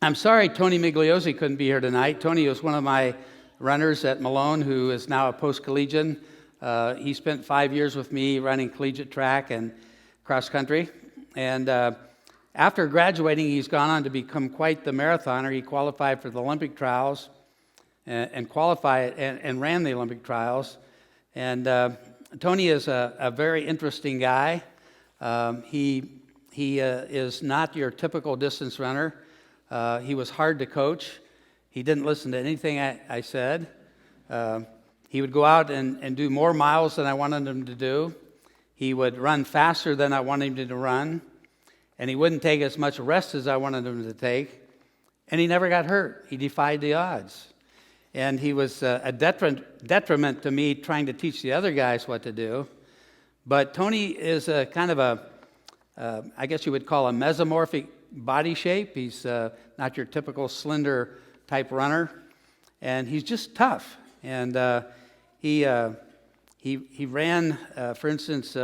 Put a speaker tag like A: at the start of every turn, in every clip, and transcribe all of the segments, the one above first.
A: I'm sorry Tony Migliosi couldn't be here tonight. Tony was one of my runners at Malone who is now a post-collegian. He spent 5 years with me running collegiate track and cross country. And after graduating, he's gone on to become quite the marathoner. He qualified for the Olympic trials and qualified and ran the Olympic trials. And Tony is a very interesting guy. He is not your typical distance runner. He was hard to coach. He didn't listen to anything I said. He would go out and do more miles than I wanted him to do. He would run faster than I wanted him to run. And he wouldn't take as much rest as I wanted him to take. And he never got hurt. He defied the odds. And he was a detriment to me trying to teach the other guys what to do. But Tony is a kind of I guess you would call a mesomorphic body shape. He's not your typical slender type runner, and he's just tough. And he ran, for instance,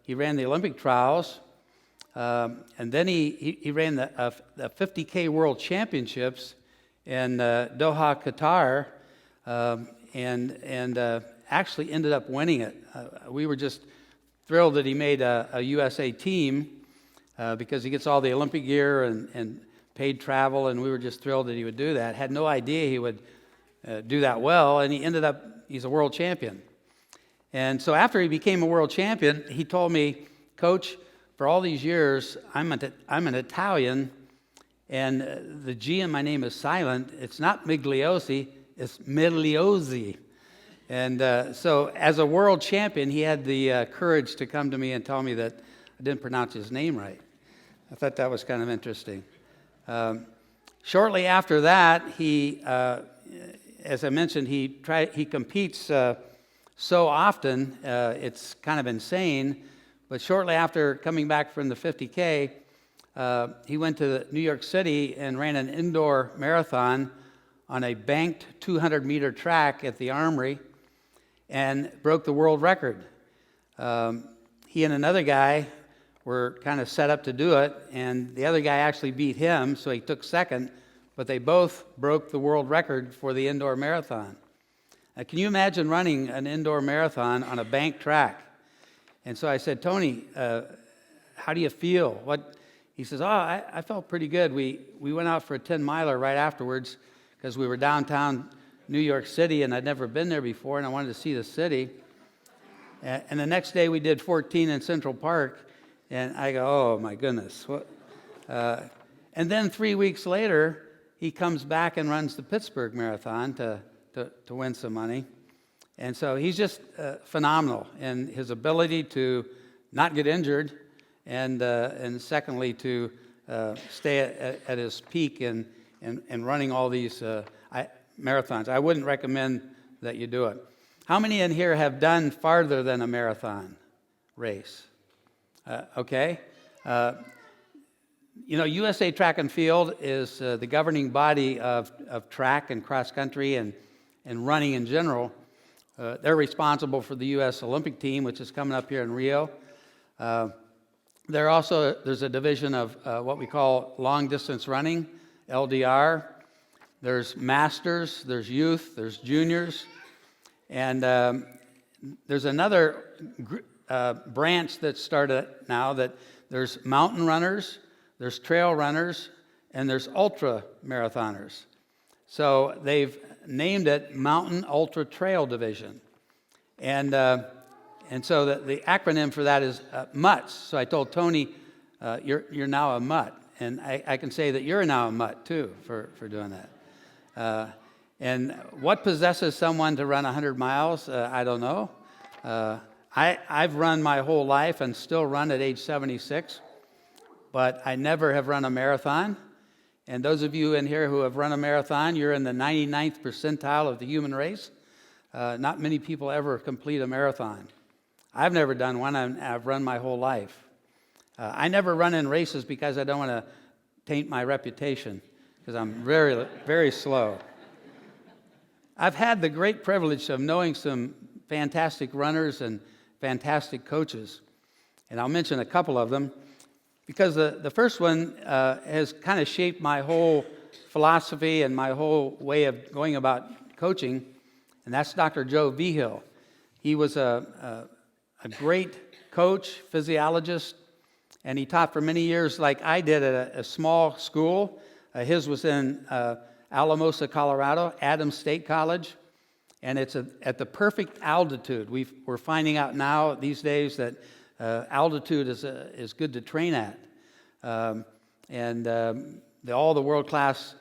A: he ran the Olympic trials, and then he ran the 50K World Championships in Doha, Qatar, and actually ended up winning it. We were just thrilled that he made a USA team. Because he gets all the Olympic gear and paid travel, and we were just thrilled that he would do that. Had no idea he would do that well, and he's a world champion. And so after he became a world champion, he told me, Coach, for all these years, I'm an Italian, and the G in my name is silent. It's not Migliosi, it's Migliosi. And so as a world champion, he had the courage to come to me and tell me that I didn't pronounce his name right. I thought that was kind of interesting. Shortly after that, he, as I mentioned, he competes so often, it's kind of insane. But shortly after coming back from the 50K, he went to New York City and ran an indoor marathon on a banked 200-meter track at the Armory and broke the world record. He and another guy were kind of set up to do it, and the other guy actually beat him, so he took second, but they both broke the world record for the indoor marathon. Can you imagine running an indoor marathon on a banked track? And so I said, Tony, how do you feel? He says, I felt pretty good. We went out for a 10-miler right afterwards because we were downtown New York City, and I'd never been there before, and I wanted to see the city. And the next day we did 14 in Central Park, and I go, oh my goodness. And then 3 weeks later, he comes back and runs the Pittsburgh Marathon to win some money. And so he's just phenomenal in his ability to not get injured, and secondly to stay at his peak and running all these marathons. I wouldn't recommend that you do it. How many in here have done farther than a marathon race? Okay. USA Track and Field is the governing body of track and cross country and running in general. They're responsible for the U.S. Olympic team, which is coming up here in Rio. There's a division of what we call long distance running, LDR. There's masters, there's youth, there's juniors, and there's another branch that started now that there's mountain runners, there's trail runners, and there's ultra marathoners. So they've named it Mountain Ultra Trail Division. And so the acronym for that is MUTS. So I told Tony, you're now a MUT. And I can say that you're now a MUT too for doing that. And what possesses someone to run 100 miles? I don't know. I've run my whole life and still run at age 76, but I never have run a marathon. And those of you in here who have run a marathon, you're in the 99th percentile of the human race. Not many people ever complete a marathon. I've never done one, and I've run my whole life. I never run in races because I don't want to taint my reputation, because I'm very, very slow. I've had the great privilege of knowing some fantastic runners and fantastic coaches, and I'll mention a couple of them, because the first one has kind of shaped my whole philosophy and my whole way of going about coaching, and that's Dr. Joe Vigil. He was a great coach, physiologist, and he taught for many years like I did at a small school. His was in Alamosa, Colorado, Adams State College, and it's at the perfect altitude. We're finding out now these days that altitude is good to train at. All the world-class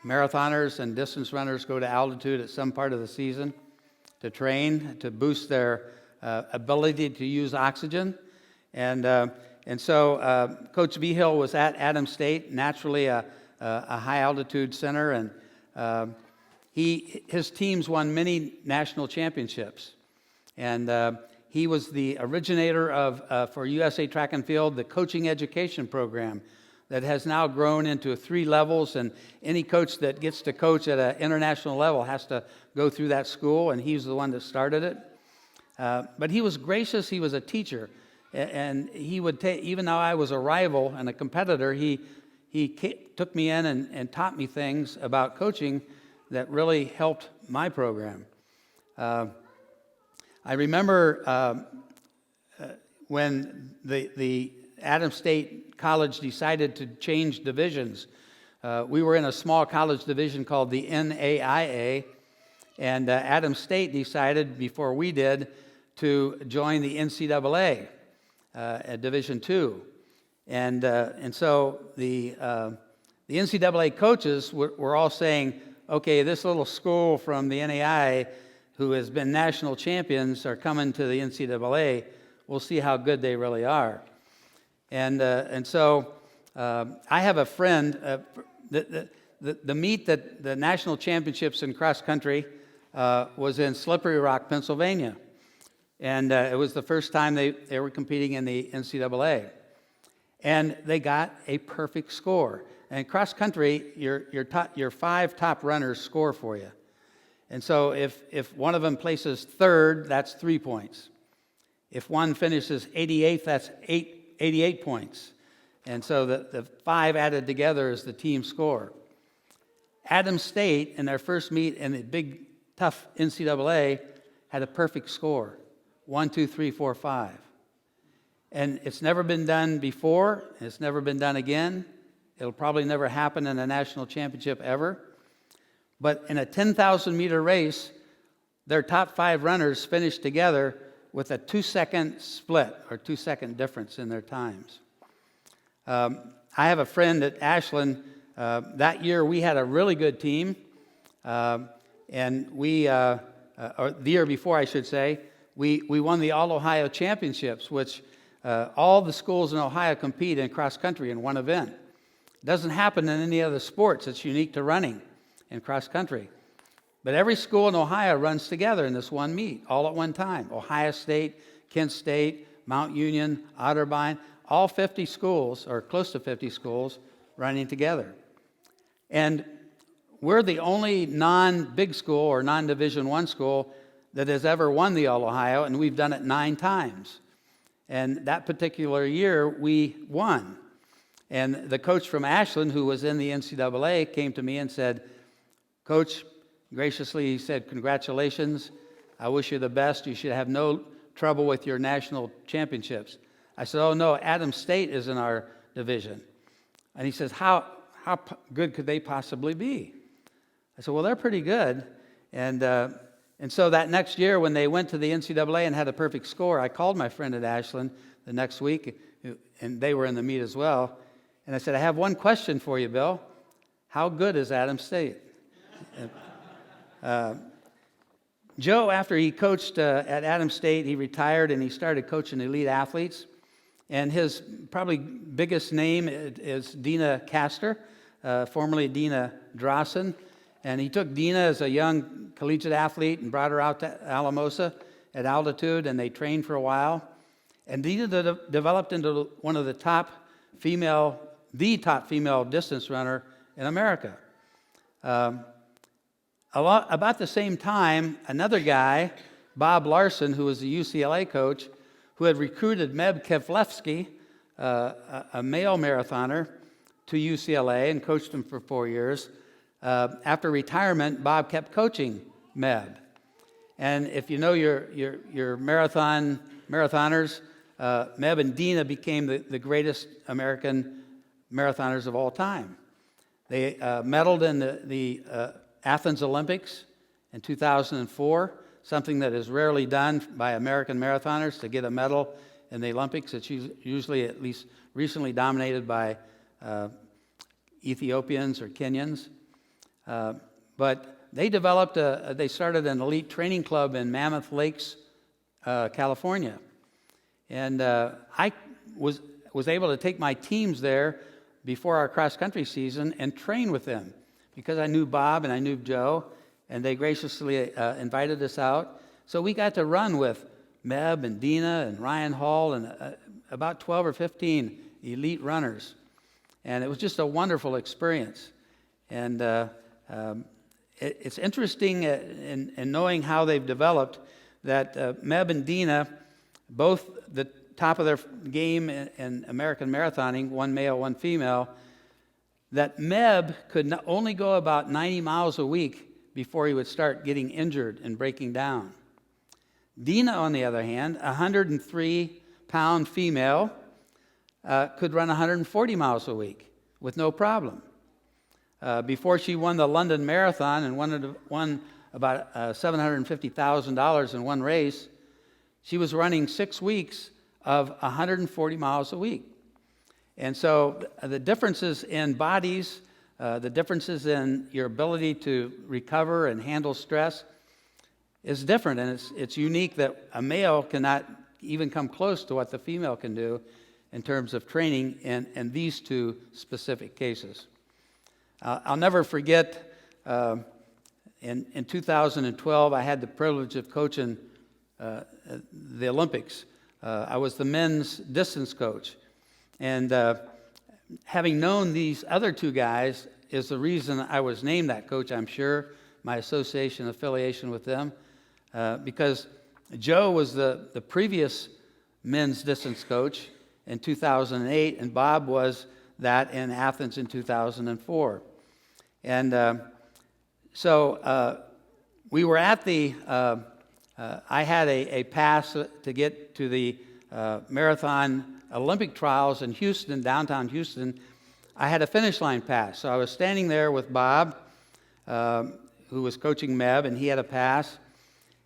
A: marathoners and distance runners go to altitude at some part of the season to train, to boost their ability to use oxygen. And so Coach Vigil was at Adams State, naturally a high-altitude center, and his teams won many national championships. And he was the originator of, for USA Track and Field, the coaching education program that has now grown into 3 levels, and any coach that gets to coach at an international level has to go through that school, and he's the one that started it. But he was gracious. He was a teacher, and he would take, even though I was a rival and a competitor, he took me in and taught me things about coaching that really helped my program. I remember when the Adams State College decided to change divisions. We were in a small college division called the NAIA, and Adams State decided before we did to join the NCAA at Division II. And so the NCAA coaches were all saying, okay, this little school from the NAIA who has been national champions are coming to the NCAA. We'll see how good they really are. And so I have a friend, the meet that the national championships in cross country was in Slippery Rock, Pennsylvania. And it was the first time they were competing in the NCAA. And they got a perfect score. And cross country, your 5 top runners score for you. And so if one of them places third, that's 3 points. If one finishes 88th, that's 88 points. And so the 5 added together is the team score. Adams State, in their first meet in the big, tough NCAA, had a perfect score. 1, 2, 3, 4, 5. And it's never been done before, and it's never been done again. It'll probably never happen in a national championship ever. But in a 10,000-meter race, their top 5 runners finished together with a 2-second split or 2-second difference in their times. I have a friend at Ashland. That year we had a really good team, and or the year before, I should say, we won the All-Ohio Championships, which all the schools in Ohio compete in cross country in one event. It doesn't happen in any other sports. It's unique to running in cross country. But every school in Ohio runs together in this one meet, all at one time. Ohio State, Kent State, Mount Union, Otterbein, all 50 schools, or close to 50 schools, running together. And we're the only non-big school or non-Division I school that has ever won the All-Ohio, and we've done it 9 times. And that particular year, we won. And the coach from Ashland, who was in the NCAA, came to me and said, Coach, graciously, he said, congratulations. I wish you the best. You should have no trouble with your national championships. I said, oh, no, Adams State is in our division. And he says, how good could they possibly be? I said, well, they're pretty good. And so that next year, when they went to the NCAA and had a perfect score, I called my friend at Ashland the next week, and they were in the meet as well. And I said, I have one question for you, Bill. How good is Adams State? Joe, after he coached at Adams State, he retired and he started coaching elite athletes. And his probably biggest name is Dina Castor, formerly Dina Drossen. And he took Dina as a young collegiate athlete and brought her out to Alamosa at altitude, and they trained for a while. And Dina developed into one of the top female distance runner in America. About the same time, another guy, Bob Larson, who was a UCLA coach, who had recruited Meb Keflevsky, a male marathoner, to UCLA and coached him for 4 years. after retirement, Bob kept coaching Meb. And if you know your marathoners, Meb and Dina became the greatest American marathoners of all time. They medaled in the Athens Olympics in 2004, something that is rarely done by American marathoners to get a medal in the Olympics. It's usually, at least recently, dominated by Ethiopians or Kenyans. But they they started an elite training club in Mammoth Lakes, California. And I was able to take my teams there before our cross-country season and train with them because I knew Bob and I knew Joe, and they graciously invited us out. So we got to run with Meb and Dina and Ryan Hall and about 12 or 15 elite runners. And it was just a wonderful experience. And it's interesting in knowing how they've developed that Meb and Dina, both the top of their game in American marathoning, one male, one female, that Meb could only go about 90 miles a week before he would start getting injured and breaking down. Dina, on the other hand, a 103-pound female, could run 140 miles a week with no problem. Before she won the London Marathon and won about $750,000 in one race, she was running 6 weeks of 140 miles a week. And so the differences in bodies, the differences in your ability to recover and handle stress is different. And it's unique that a male cannot even come close to what the female can do in terms of training in these two specific cases. I'll never forget, in 2012, I had the privilege of coaching the Olympics. I was the men's distance coach. And having known these other two guys is the reason I was named that coach, I'm sure, my affiliation with them, because Joe was the previous men's distance coach in 2008, and Bob was that in Athens in 2004. And so we were at I had a pass to get to the marathon Olympic trials in Houston, downtown Houston. I had a finish line pass. So I was standing there with Bob, who was coaching Meb, and he had a pass.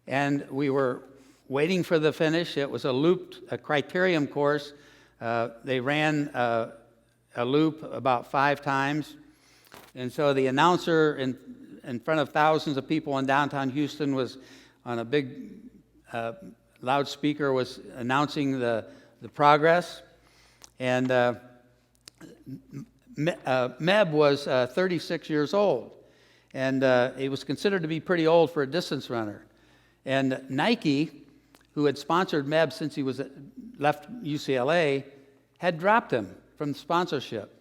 A: And we were waiting for the finish. It was a criterium course. They ran a loop about 5 times. And so the announcer in front of thousands of people in downtown Houston was on a big loudspeaker, was announcing the progress. And Meb was 36 years old. And he was considered to be pretty old for a distance runner. And Nike, who had sponsored Meb since he left UCLA, had dropped him from sponsorship.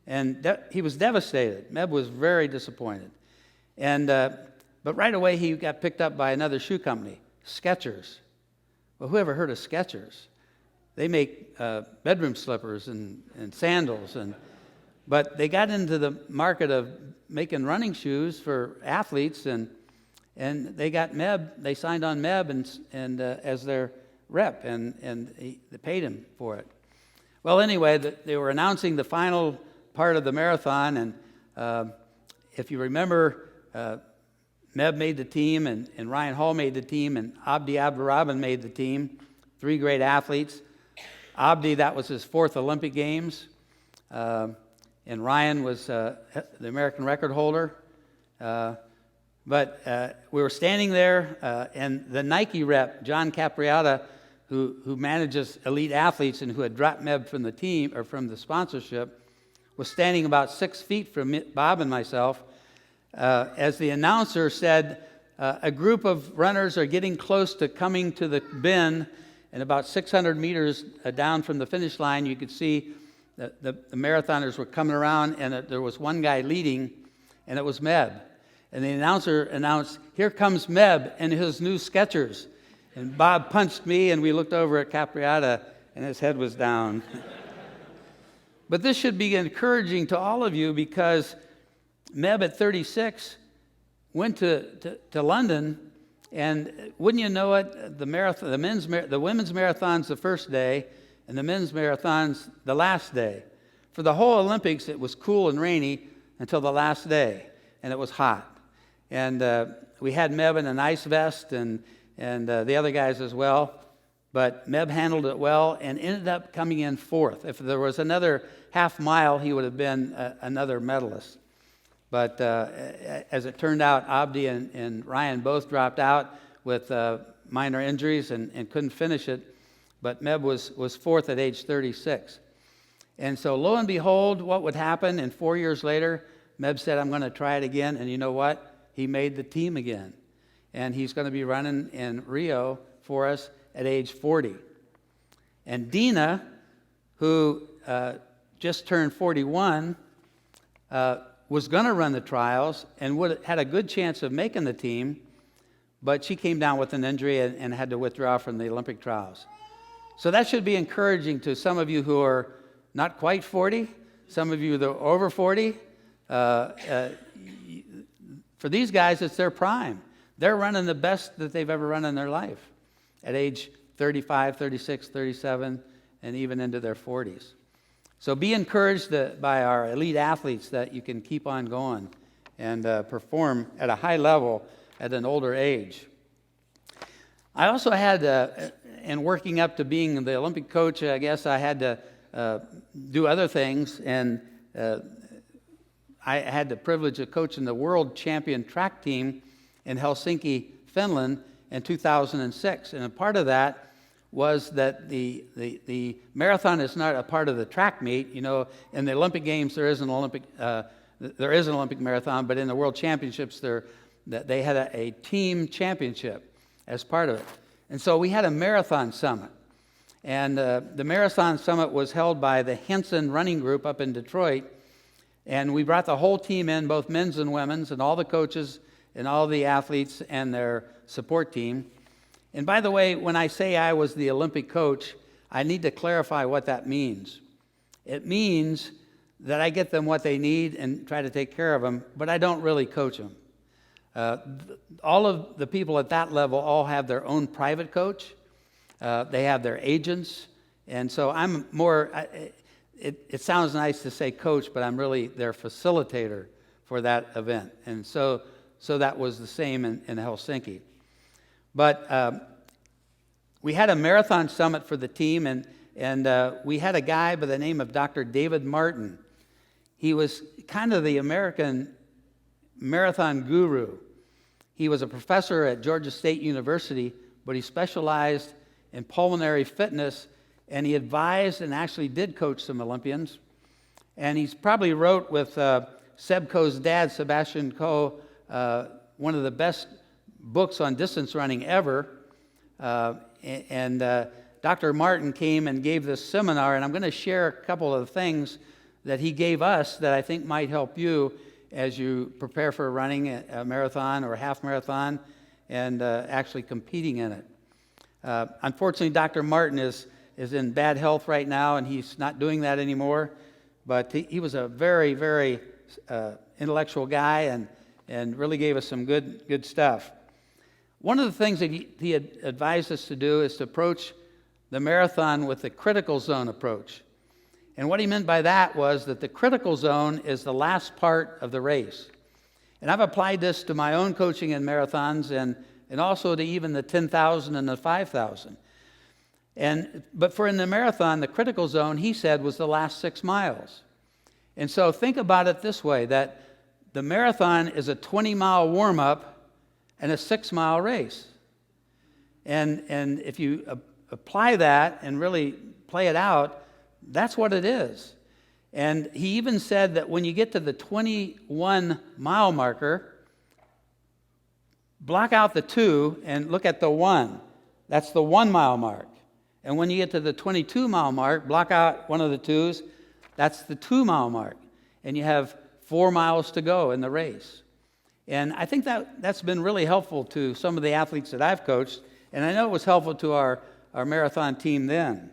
A: And he was devastated. Meb was very disappointed. And but right away he got picked up by another shoe company, Skechers. Well, who ever heard of Skechers? They make bedroom slippers and sandals. But they got into the market of making running shoes for athletes, and they got Meb. They signed on Meb and as their rep, and they paid him for it. Well, anyway, they were announcing the final part of the marathon, and if you remember, Meb made the team, and Ryan Hall made the team, and Abdi Abdurrahman made the team. 3 great athletes. Abdi, that was his 4th Olympic Games, and Ryan was the American record holder. But we were standing there, and the Nike rep, John Capriata, who manages elite athletes and who had dropped Meb from the team or from the sponsorship, was standing about 6 feet from Bob and myself as the announcer said, a group of runners are getting close to coming to the bend, and about 600 meters down from the finish line, you could see the marathoners were coming around, and there was one guy leading, and it was Meb. And the announcer announced, "Here comes Meb and his new Skechers." And Bob punched me, and we looked over at Capriata, and his head was down. But this should be encouraging to all of you, because Meb at 36 went to London, and wouldn't you know it, the women's marathon's the first day, and the men's marathon's the last day. For the whole Olympics, it was cool and rainy until the last day, and it was hot. And we had Meb in an ice vest and the other guys as well. But Meb handled it well and ended up coming in fourth. If there was another half mile, he would have been another medalist. But as it turned out, Abdi and Ryan both dropped out with minor injuries and couldn't finish it. But Meb was fourth at age 36. And so lo and behold, what would happen? And 4 years later, Meb said, I'm going to try it again. And you know what? He made the team again. And he's going to be running in Rio for us at age 40. And Dina, who just turned 41, was going to run the trials and had a good chance of making the team, but she came down with an injury and had to withdraw from the Olympic trials. So that should be encouraging to some of you who are not quite 40, some of you that are over 40. For these guys, it's their prime. They're running the best that they've ever run in their life at age 35, 36, 37, and even into their 40s. So be encouraged by our elite athletes that you can keep on going and perform at a high level at an older age. I also had, in working up to being the Olympic coach, I guess I had to do other things, and I had the privilege of coaching the world champion track team in Helsinki, Finland in 2006. And a part of that was that the marathon is not a part of the track meet. You know, in the Olympic Games there is an Olympic marathon, but in the World Championships they had a team championship as part of it. And so we had a marathon summit. And the marathon summit was held by the Hazen running group up in Detroit. And we brought the whole team in, both men's and women's, and all the coaches and all the athletes and their support team. And by the way, when I say I was the Olympic coach, I need to clarify what that means. It means that I get them what they need and try to take care of them, but I don't really coach them. All of the people at that level all have their own private coach. They have their agents. And so I'm more, it sounds nice to say coach, but I'm really their facilitator for that event. And so that was the same in Helsinki. But we had a marathon summit for the team, and we had a guy by the name of Dr. David Martin. He was kind of the American marathon guru. He was a professor at Georgia State University, but he specialized in pulmonary fitness, and he advised and actually did coach some Olympians. And he's probably wrote with Seb Coe's dad, Sebastian Coe, one of the best books on distance running ever. And Dr. Martin came and gave this seminar, and I'm going to share a couple of things that he gave us that I think might help you as you prepare for running a marathon or a half marathon and actually competing in it. Unfortunately, Dr. Martin is in bad health right now, and he's not doing that anymore. But he was a very, very intellectual guy and really gave us some good stuff. One of the things that he had advised us to do is to approach the marathon with the critical zone approach. And what he meant by that was that the critical zone is the last part of the race. And I've applied this to my own coaching in marathons and also to even the 10,000 and the 5,000. But for in the marathon, the critical zone, he said, was the last 6 miles. And so think about it this way, that the marathon is a 20-mile warm-up and a 6-mile race. And if you apply that and really play it out, that's what it is. And he even said that when you get to the 21-mile marker, block out the 2 and look at the 1. That's the 1-mile mark. And when you get to the 22-mile mark, block out one of the 2s. That's the 2-mile mark. And you have 4 miles to go in the race. And I think that's been really helpful to some of the athletes that I've coached. And I know it was helpful to our marathon team then.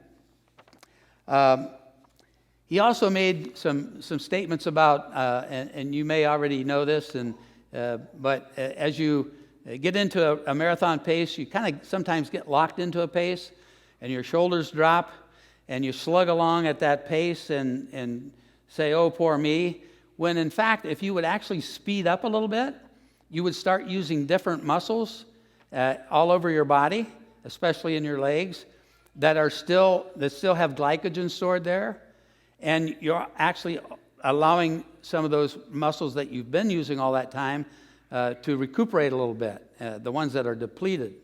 A: He also made some statements about, and you may already know this, but as you get into a marathon pace, you kind of sometimes get locked into a pace, and your shoulders drop, and you slug along at that pace and say, "Oh, poor me." When in fact, if you would actually speed up a little bit, you would start using different muscles all over your body, especially in your legs, that still have glycogen stored there, and you're actually allowing some of those muscles that you've been using all that time to recuperate a little bit, the ones that are depleted.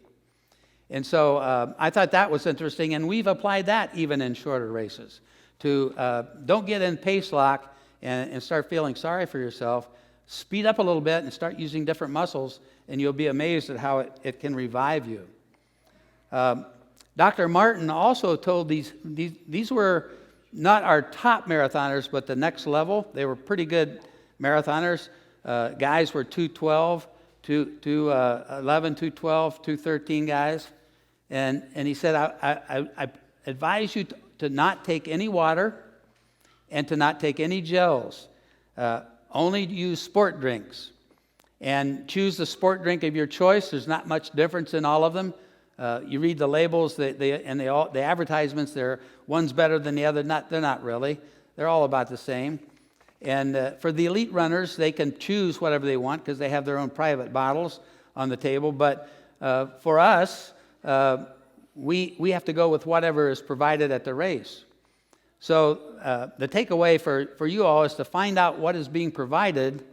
A: And so I thought that was interesting, and we've applied that even in shorter races. Don't get in pace lock and start feeling sorry for yourself. Speed up a little bit and start using different muscles, and you'll be amazed at how it can revive you. Dr. Martin also told these were not our top marathoners, but the next level. They were pretty good marathoners. Guys were 212, 211, 212, 213 guys. And he said, I advise you to not take any water and to not take any gels. Only use sport drinks. And choose the sport drink of your choice. There's not much difference in all of them. You read the labels and the advertisements, one's better than the other. They're not really. They're all about the same. And for the elite runners, they can choose whatever they want because they have their own private bottles on the table. But for us, we have to go with whatever is provided at the race. So the takeaway for you all is to find out what is being provided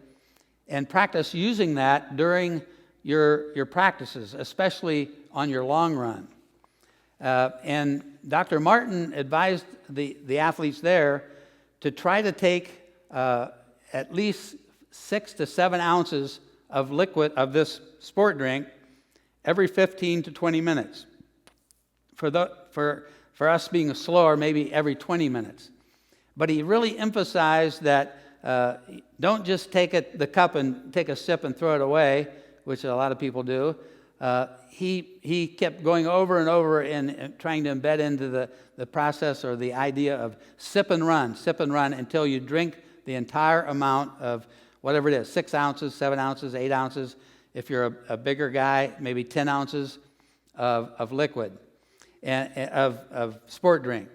A: and practice using that during your practices, especially on your long run. And Dr. Martin advised the athletes there to try to take at least 6 to 7 ounces of liquid of this sport drink every 15 to 20 minutes. For us being slower, maybe every 20 minutes. But he really emphasized that don't just take the cup and take a sip and throw it away, which a lot of people do. He kept going over and over and trying to embed into the process or the idea of sip and run until you drink the entire amount of whatever it is, 6 ounces, 7 ounces, 8 ounces. If you're a bigger guy, maybe 10 ounces of liquid and of sport drink.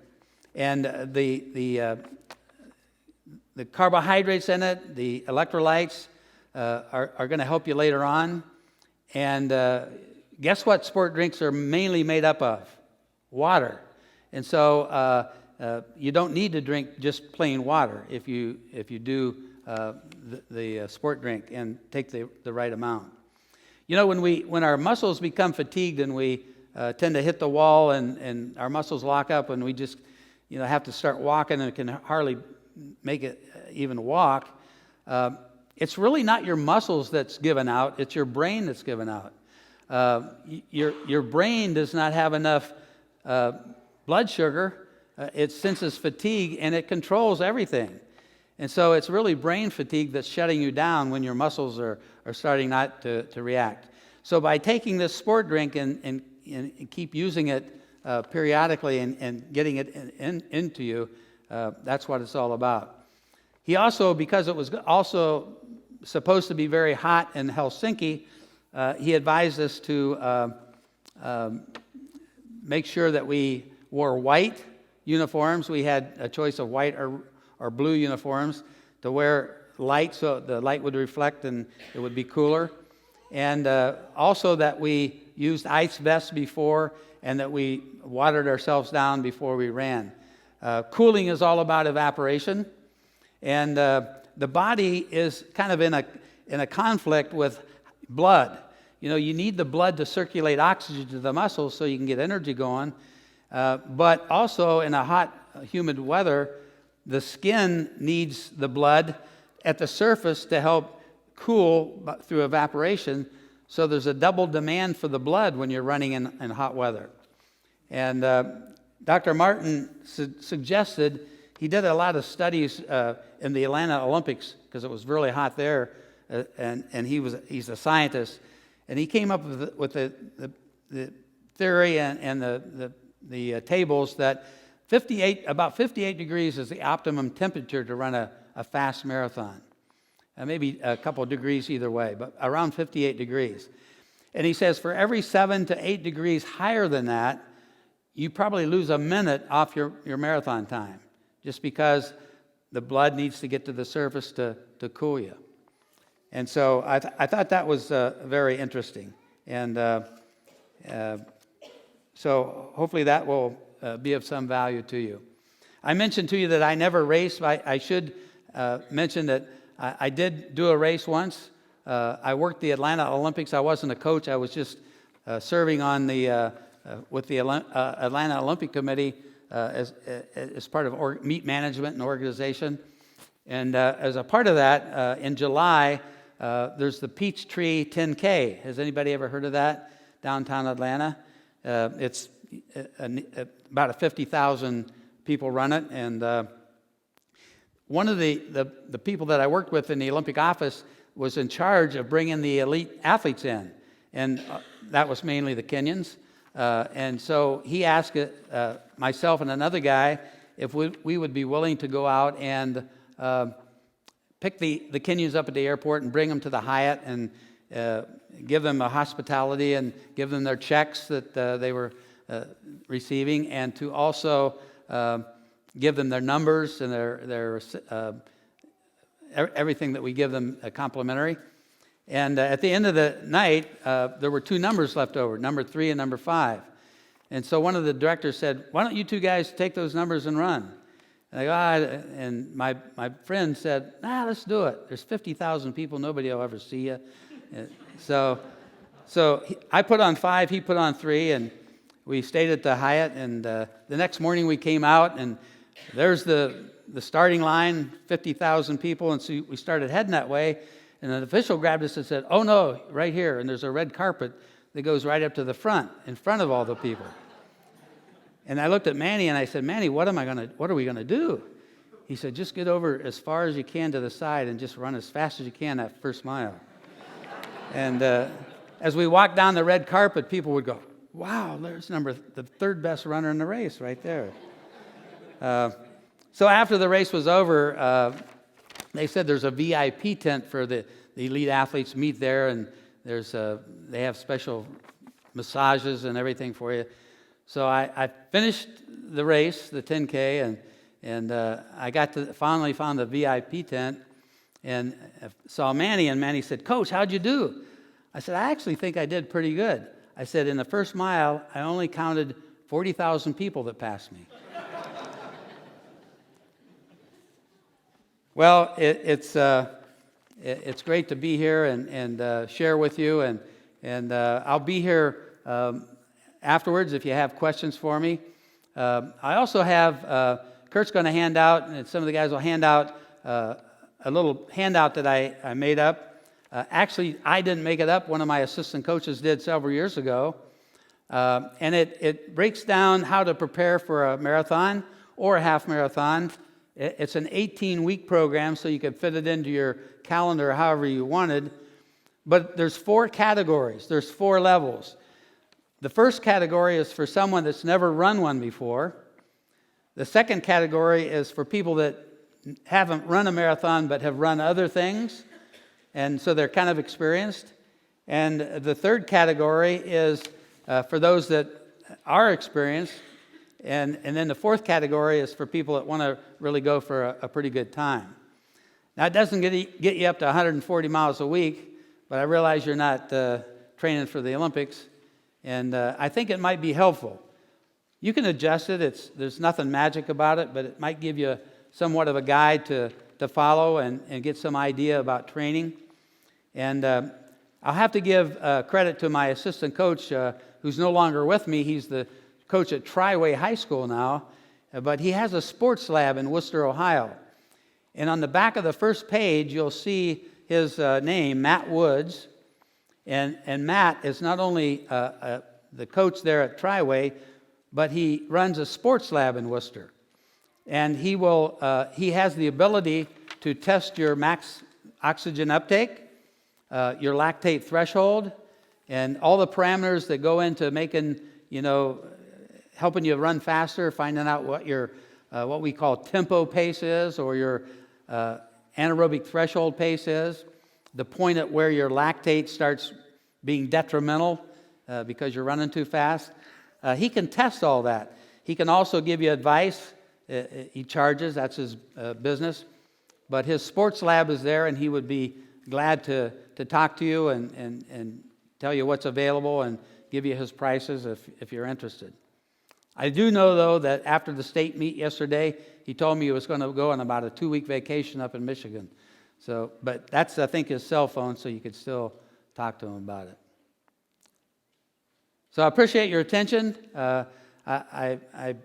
A: And the carbohydrates in it, the electrolytes, are going to help you later on. And guess what sport drinks are mainly made up of? Water. And so you don't need to drink just plain water if you do the sport drink and take the right amount. You know, when our muscles become fatigued and we tend to hit the wall and our muscles lock up and we just have to start walking and can hardly make it even walk, it's really not your muscles that's given out, it's your brain that's given out. Your brain does not have enough blood sugar. It senses fatigue and it controls everything. And so it's really brain fatigue that's shutting you down when your muscles are starting not to react. So by taking this sport drink and keep using it periodically and getting it into you, that's what it's all about. He also, because it was also supposed to be very hot in Helsinki, he advised us to make sure that we wore white uniforms. We had a choice of white or blue uniforms to wear light so the light would reflect and it would be cooler. And also that we used ice vests before and that we watered ourselves down before we ran. Cooling is all about evaporation. And the body is kind of in a conflict with blood. You need the blood to circulate oxygen to the muscles so you can get energy going. But also in a hot, humid weather, the skin needs the blood at the surface to help cool through evaporation. So there's a double demand for the blood when you're running in hot weather. And Dr. Martin suggested, he did a lot of studies in the Atlanta Olympics because it was really hot there, and he's a scientist, and he came up with the theory and the tables that about 58 degrees is the optimum temperature to run a fast marathon. Maybe a couple of degrees either way, but around 58 degrees. And he says for every 7 to 8 degrees higher than that, you probably lose a minute off your marathon time, just because the blood needs to get to the surface to cool you. And so I thought that was very interesting. And so hopefully that will be of some value to you. I mentioned to you that I never race. I should mention that I did do a race once. I worked the Atlanta Olympics. I wasn't a coach. I was just serving on with the Atlanta Olympic Committee as part of meet management and organization. And as a part of that, in July, there's the Peachtree 10K. Has anybody ever heard of that? Downtown Atlanta. It's about 50,000 people run it. And one of the people that I worked with in the Olympic office was in charge of bringing the elite athletes in. And that was mainly the Kenyans. And so he asked myself and another guy if we would be willing to go out and pick the Kenyans up at the airport and bring them to the Hyatt and give them a hospitality and give them their checks that they were receiving, and to also give them their numbers and their everything that we give them complimentary. And at the end of the night, there were 2 numbers left over, number 3 and number 5. And so one of the directors said, "Why don't you 2 guys take those numbers and run?" And my friend said, "Let's do it. There's 50,000 people. Nobody will ever see you." So I put on 5, he put on 3, and we stayed at the Hyatt. And the next morning we came out, and there's the starting line, 50,000 people. And so we started heading that way. And an official grabbed us and said, "Oh no, right here." And there's a red carpet that goes right up to the front, in front of all the people. And I looked at Manny and I said, "Manny, what are we gonna do?" He said, "Just get over as far as you can to the side and just run as fast as you can that first mile." And as we walked down the red carpet, people would go, "Wow, there's the 3rd best runner in the race right there." So after the race was over, they said there's a VIP tent for the elite athletes meet there, and they have special massages and everything for you. So I finished the race, the 10K, and I finally found the VIP tent and saw Manny, and Manny said, "Coach, how'd you do?" I said, "I actually think I did pretty good." I said, "In the first mile, I only counted 40,000 people that passed me." Well, it's great to be here and share with you, and I'll be here afterwards if you have questions for me. I also have Kurt's going to hand out, and some of the guys will hand out a little handout that I made up. Actually, I didn't make it up. One of my assistant coaches did several years ago, and it breaks down how to prepare for a marathon or a half marathon. It's an 18-week program, so you can fit it into your calendar however you wanted. But there's 4 categories. There's 4 levels. The first category is for someone that's never run one before. The second category is for people that haven't run a marathon but have run other things, and so they're kind of experienced. And the third category is for those that are experienced. And then the fourth category is for people that want to really go for a pretty good time. Now, it doesn't get you up to 140 miles a week, but I realize you're not training for the Olympics, and I think it might be helpful. You can adjust it. There's nothing magic about it, but it might give you somewhat of a guide to follow and get some idea about training. And I'll have to give credit to my assistant coach, who's no longer with me. He's the coach at Triway High School now, but he has a sports lab in Worcester, Ohio. And on the back of the first page, you'll see his name, Matt Woods. And Matt is not only the coach there at Triway, but he runs a sports lab in Worcester. And he has the ability to test your max oxygen uptake, your lactate threshold, and all the parameters that go into making, helping you run faster, finding out what your what we call tempo pace is, or your anaerobic threshold pace is, the point at where your lactate starts being detrimental because you're running too fast. He can test all that. He can also give you advice. He charges, that's his business. But his sports lab is there, and he would be glad to talk to you and tell you what's available and give you his prices if you're interested. I do know, though, that after the state meet yesterday, he told me he was going to go on about a 2-week vacation up in Michigan. So, but that's, I think, his cell phone, so you could still talk to him about it. So I appreciate your attention. I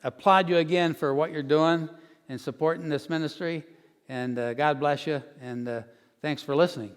A: applaud you again for what you're doing and supporting this ministry. And God bless you. And thanks for listening.